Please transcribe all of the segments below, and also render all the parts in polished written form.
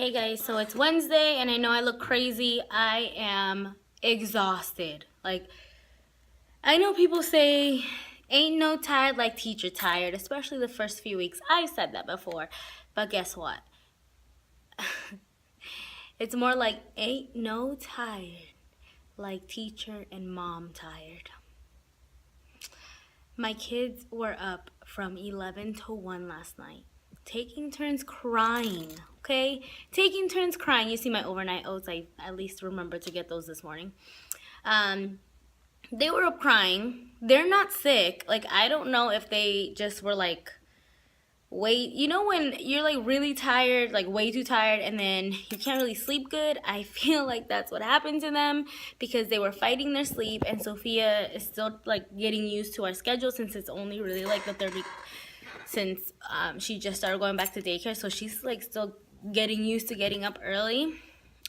Hey guys, so it's Wednesday and I know I look crazy. I am exhausted. I know people say ain't no tired like teacher tired, especially the first few weeks. I've said that before, but guess what? It's more like ain't no tired like teacher and mom tired. My kids were up from 11 to 1 last night, taking turns crying, okay? Taking turns crying. You see my overnight oats, I at least remembered to get those this morning. They were up crying. They're not sick. I don't know if they just were wait, you know when you're really tired, way too tired, and then you can't really sleep good? I feel like that's what happened to them because they were fighting their sleep, and Sophia is still getting used to our schedule since it's only really the third week since she just started going back to daycare, so she's still getting used to getting up early.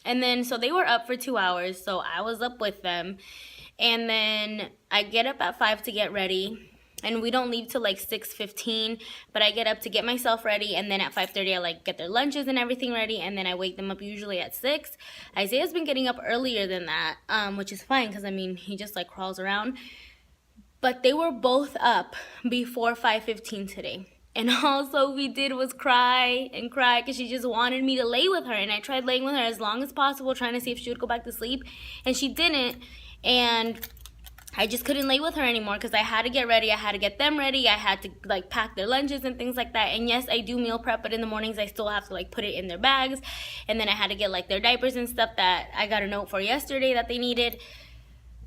And then so they were up for 2 hours, so I was up with them, and then I get up at 5 to get ready. And we don't leave till 6:15, but I get up to get myself ready, and then at 5:30 I get their lunches and everything ready, and then I wake them up usually at 6. Isaiah's been getting up earlier than that, which is fine because I mean he just crawls around. But they were both up before 5:15 today. And all Sophie did was cry and cry because she just wanted me to lay with her. And I tried laying with her as long as possible, trying to see if she would go back to sleep. And she didn't. And I just couldn't lay with her anymore because I had to get ready. I had to get them ready. I had to pack their lunches and things like that. And yes, I do meal prep, but in the mornings I still have to put it in their bags. And then I had to get their diapers and stuff that I got a note for yesterday that they needed.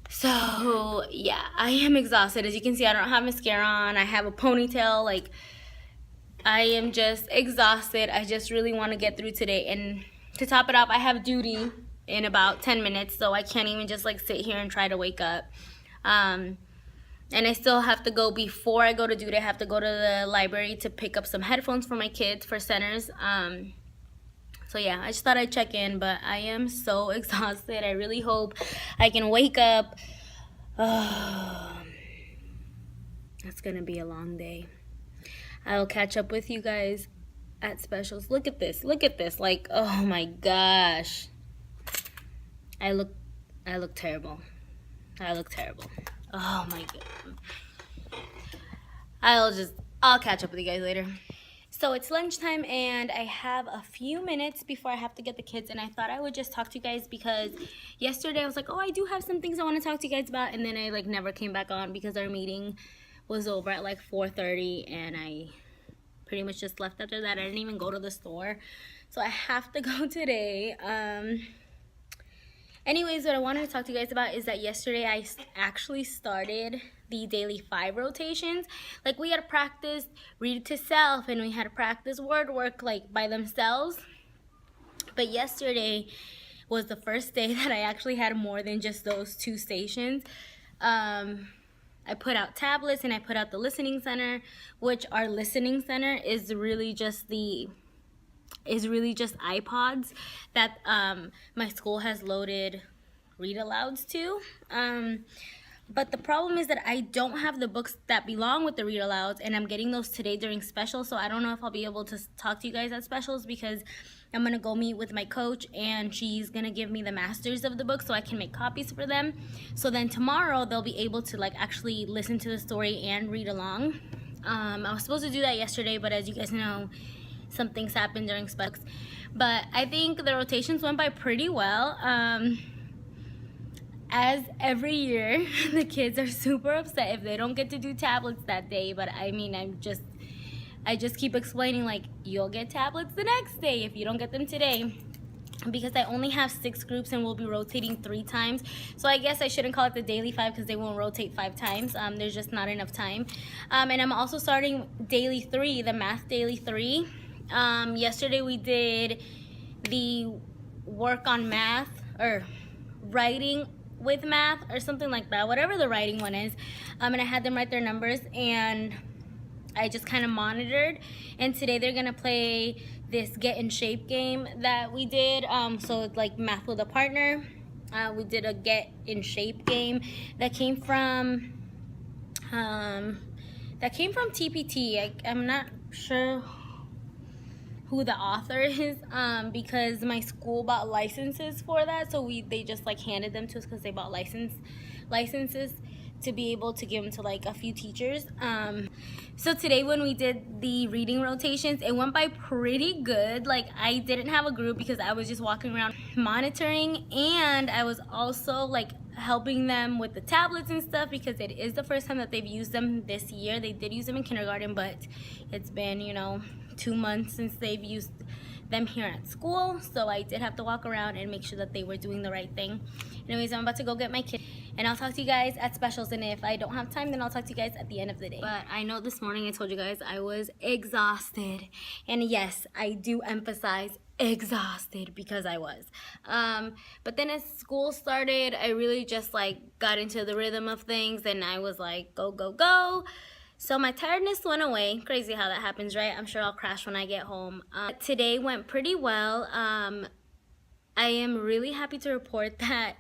So yeah, I am exhausted. As you can see, I don't have mascara on. I have a ponytail. I am just exhausted. I just really want to get through today. And to top it off, I have duty in about 10 minutes, so I can't even just sit here and try to wake up. And I still have to go, before I go to duty, I have to go to the library to pick up some headphones for my kids for centers. So yeah, I just thought I'd check in, but I am so exhausted. I really hope I can wake up. That's gonna be a long day. I'll catch up with you guys at specials. Look at this. Look at this. Oh my gosh. I look terrible. I look terrible. Oh my god. I'll catch up with you guys later. So it's lunchtime and I have a few minutes before I have to get the kids, and I thought I would just talk to you guys because yesterday I was oh, I do have some things I want to talk to you guys about, and then I never came back on because our meeting was over at 4:30 and I pretty much just left after that. I didn't even go to the store, so I have to go today. Anyways, what I wanted to talk to you guys about is that yesterday I actually started the daily 5 rotations. We had practiced read to self and we had to practice word work by themselves. But yesterday was the first day that I actually had more than just those 2 stations. I put out tablets and I put out the listening center, which our listening center is really just iPods that my school has loaded read alouds to. But the problem is that I don't have the books that belong with the read alouds, and I'm getting those today during specials, so I don't know if I'll be able to talk to you guys at specials because I'm gonna go meet with my coach and she's gonna give me the masters of the book so I can make copies for them. So then tomorrow they'll be able to actually listen to the story and read along. I was supposed to do that yesterday, but as you guys know, some things happened during specs. But I think the rotations went by pretty well. As every year, the kids are super upset if they don't get to do tablets that day. But I mean, I just keep explaining you'll get tablets the next day if you don't get them today, because I only have 6 groups and we'll be rotating 3 times. So I guess I shouldn't call it the daily 5 because they won't rotate 5 times. There's just not enough time. And I'm also starting daily 3, the math daily 3. Yesterday we did the work on math or writing with math or something like that, whatever the writing one is. And I had them write their numbers and I just kind of monitored. And today they're gonna play this get in shape game that we did. So it's math with a partner. We did a get in shape game that came from TPT. I'm not sure who the author is, because my school bought licenses for that, so they just like handed them to us because they bought licenses to be able to give them to like a few teachers. So today when we did the reading rotations, it went by pretty good. Like, I didn't have a group because I was just walking around monitoring, and I was also like helping them with the tablets and stuff because it is the first time that they've used them this year. They did use them in kindergarten, but it's been, 2 months since they've used them here at school, so I did have to walk around and make sure that they were doing the right thing. Anyways, I'm about to go get my kid, and I'll talk to you guys at specials, and if I don't have time, then I'll talk to you guys at the end of the day. But I know this morning I told you guys I was exhausted, and yes, I do emphasize exhausted because I was. But then as school started, I really just like got into the rhythm of things, and I was like, go, go, go. So my tiredness went away. Crazy how that happens, right? I'm sure I'll crash when I get home. Today went pretty well. I am really happy to report that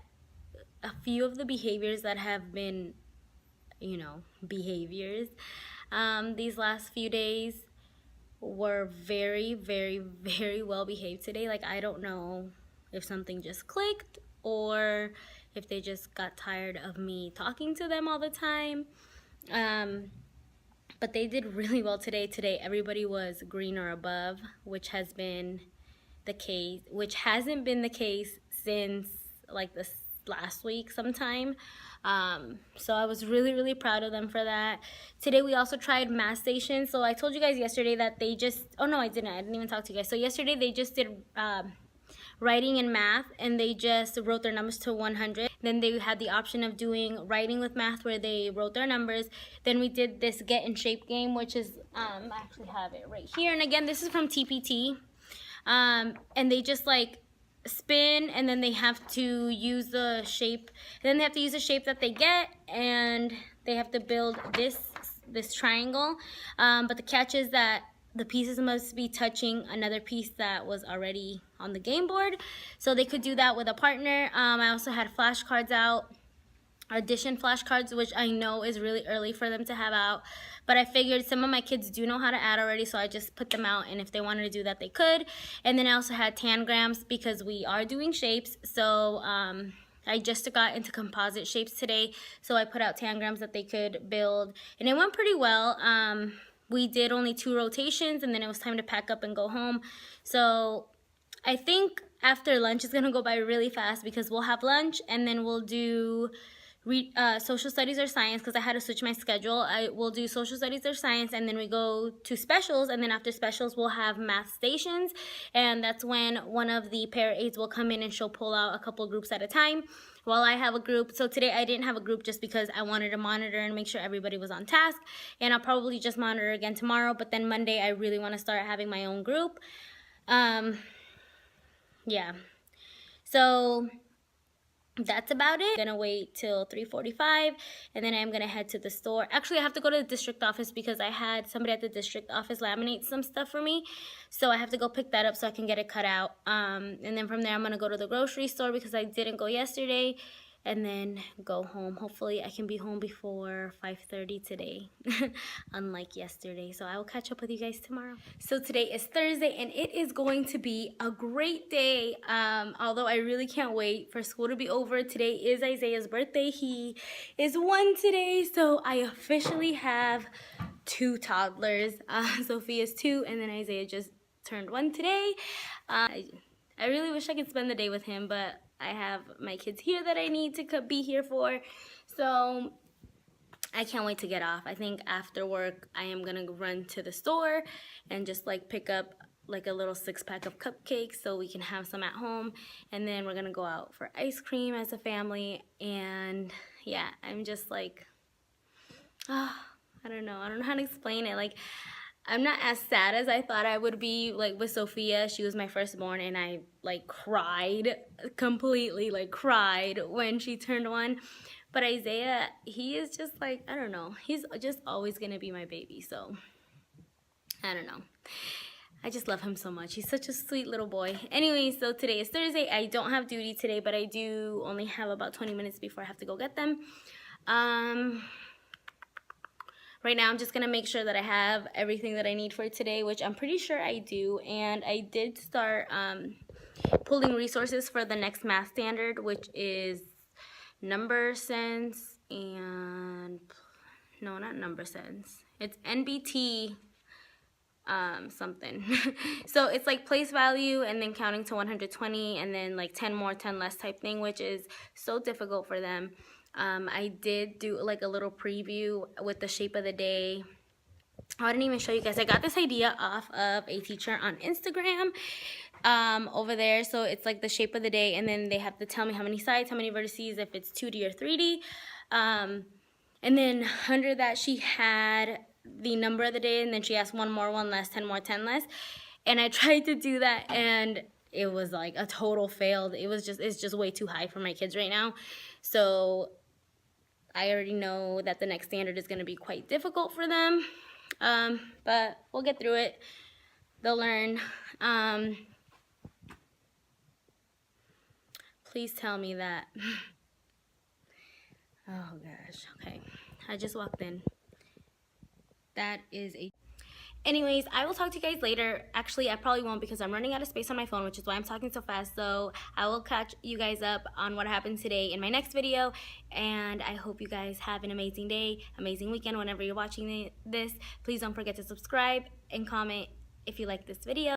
a few of the behaviors that have been, behaviors, these last few days were very, very, very well behaved today. Like, I don't know if something just clicked or if they just got tired of me talking to them all the time. But they did really well today. Today, everybody was green or above, which hasn't been the case since like this last week sometime. So I was really, really proud of them for that. Today, we also tried math stations. So I told you guys yesterday that they just, oh no, I didn't even talk to you guys. So yesterday, they just did writing and math, and they just wrote their numbers to 100. Then they had the option of doing writing with math where they wrote their numbers. Then we did this get in shape game, which is, I actually have it right here. And again, this is from TPT. And they just like spin, and then they have to use the shape. Then they have to use the shape that they get, and they have to build this triangle. But the catch is that the pieces must be touching another piece that was already on the game board. So they could do that with a partner. I also had flashcards out, addition flashcards, which I know is really early for them to have out. But I figured some of my kids do know how to add already, so I just put them out. And if they wanted to do that, they could. And then I also had tangrams because we are doing shapes. So I just got into composite shapes today. So I put out tangrams that they could build. And it went pretty well. We did only 2 rotations, and then it was time to pack up and go home. So I think after lunch it's gonna go by really fast because we'll have lunch, and then we'll do social studies or science because I had to switch my schedule. I will do social studies or science, and then we go to specials, and then after specials we'll have math stations, and that's when one of the para aides will come in and she'll pull out a couple groups at a time while I have a group. So today I didn't have a group just because I wanted to monitor and make sure everybody was on task, and I'll probably just monitor again tomorrow. But then Monday I really want to start having my own group. Yeah, so that's about it. I'm gonna wait till 3:45, and then I'm gonna head to the store. Actually, I have to go to the district office because I had somebody at the district office laminate some stuff for me, so I have to go pick that up so I can get it cut out. And then from there I'm gonna go to the grocery store because I didn't go yesterday, and then go home. Hopefully I can be home before 5:30 today, unlike yesterday. So I will catch up with you guys tomorrow. So today is Thursday, and it is going to be a great day. Although I really can't wait for school to be over. Today is Isaiah's birthday. He is 1 today, so I officially have 2 toddlers. Sophia's 2, and then Isaiah just turned 1 today. I really wish I could spend the day with him, but I have my kids here that I need to be here for. So I can't wait to get off. I think after work I am gonna run to the store and just like pick up like a little 6-pack of cupcakes so we can have some at home, and then we're gonna go out for ice cream as a family. And yeah, I'm just like, I don't know how to explain it. Like, I'm not as sad as I thought I would be. Like with Sophia, she was my firstborn, and I like cried completely, like cried when she turned 1. But Isaiah, he is just like, I don't know, he's just always gonna be my baby. So I don't know, I just love him so much. He's such a sweet little boy. Anyway, so today is Thursday. I don't have duty today, but I do only have about 20 minutes before I have to go get them. Right now I'm just gonna make sure that I have everything that I need for today, which I'm pretty sure I do. And I did start pulling resources for the next math standard, which is number sense and no, not number sense. It's NBT something. So it's like place value and then counting to 120 and then like 10 more, 10 less type thing, which is so difficult for them. I did do like a little preview with the shape of the day. I didn't even show you guys. I got this idea off of a teacher on Instagram over there. So it's like the shape of the day, and then they have to tell me how many sides, how many vertices, if it's 2D or 3D. And then under that she had the number of the day, and then she asked one more, one less, 10 more, 10 less. And I tried to do that, and it was like a total fail. It's just way too high for my kids right now. So I already know that the next standard is going to be quite difficult for them. But we'll get through it. They'll learn. Please tell me that. Oh gosh. Okay. I just walked in. That is a... Anyways, I will talk to you guys later. Actually, I probably won't because I'm running out of space on my phone, which is why I'm talking so fast. So I will catch you guys up on what happened today in my next video. And I hope you guys have an amazing day, amazing weekend whenever you're watching this. Please don't forget to subscribe and comment if you like this video.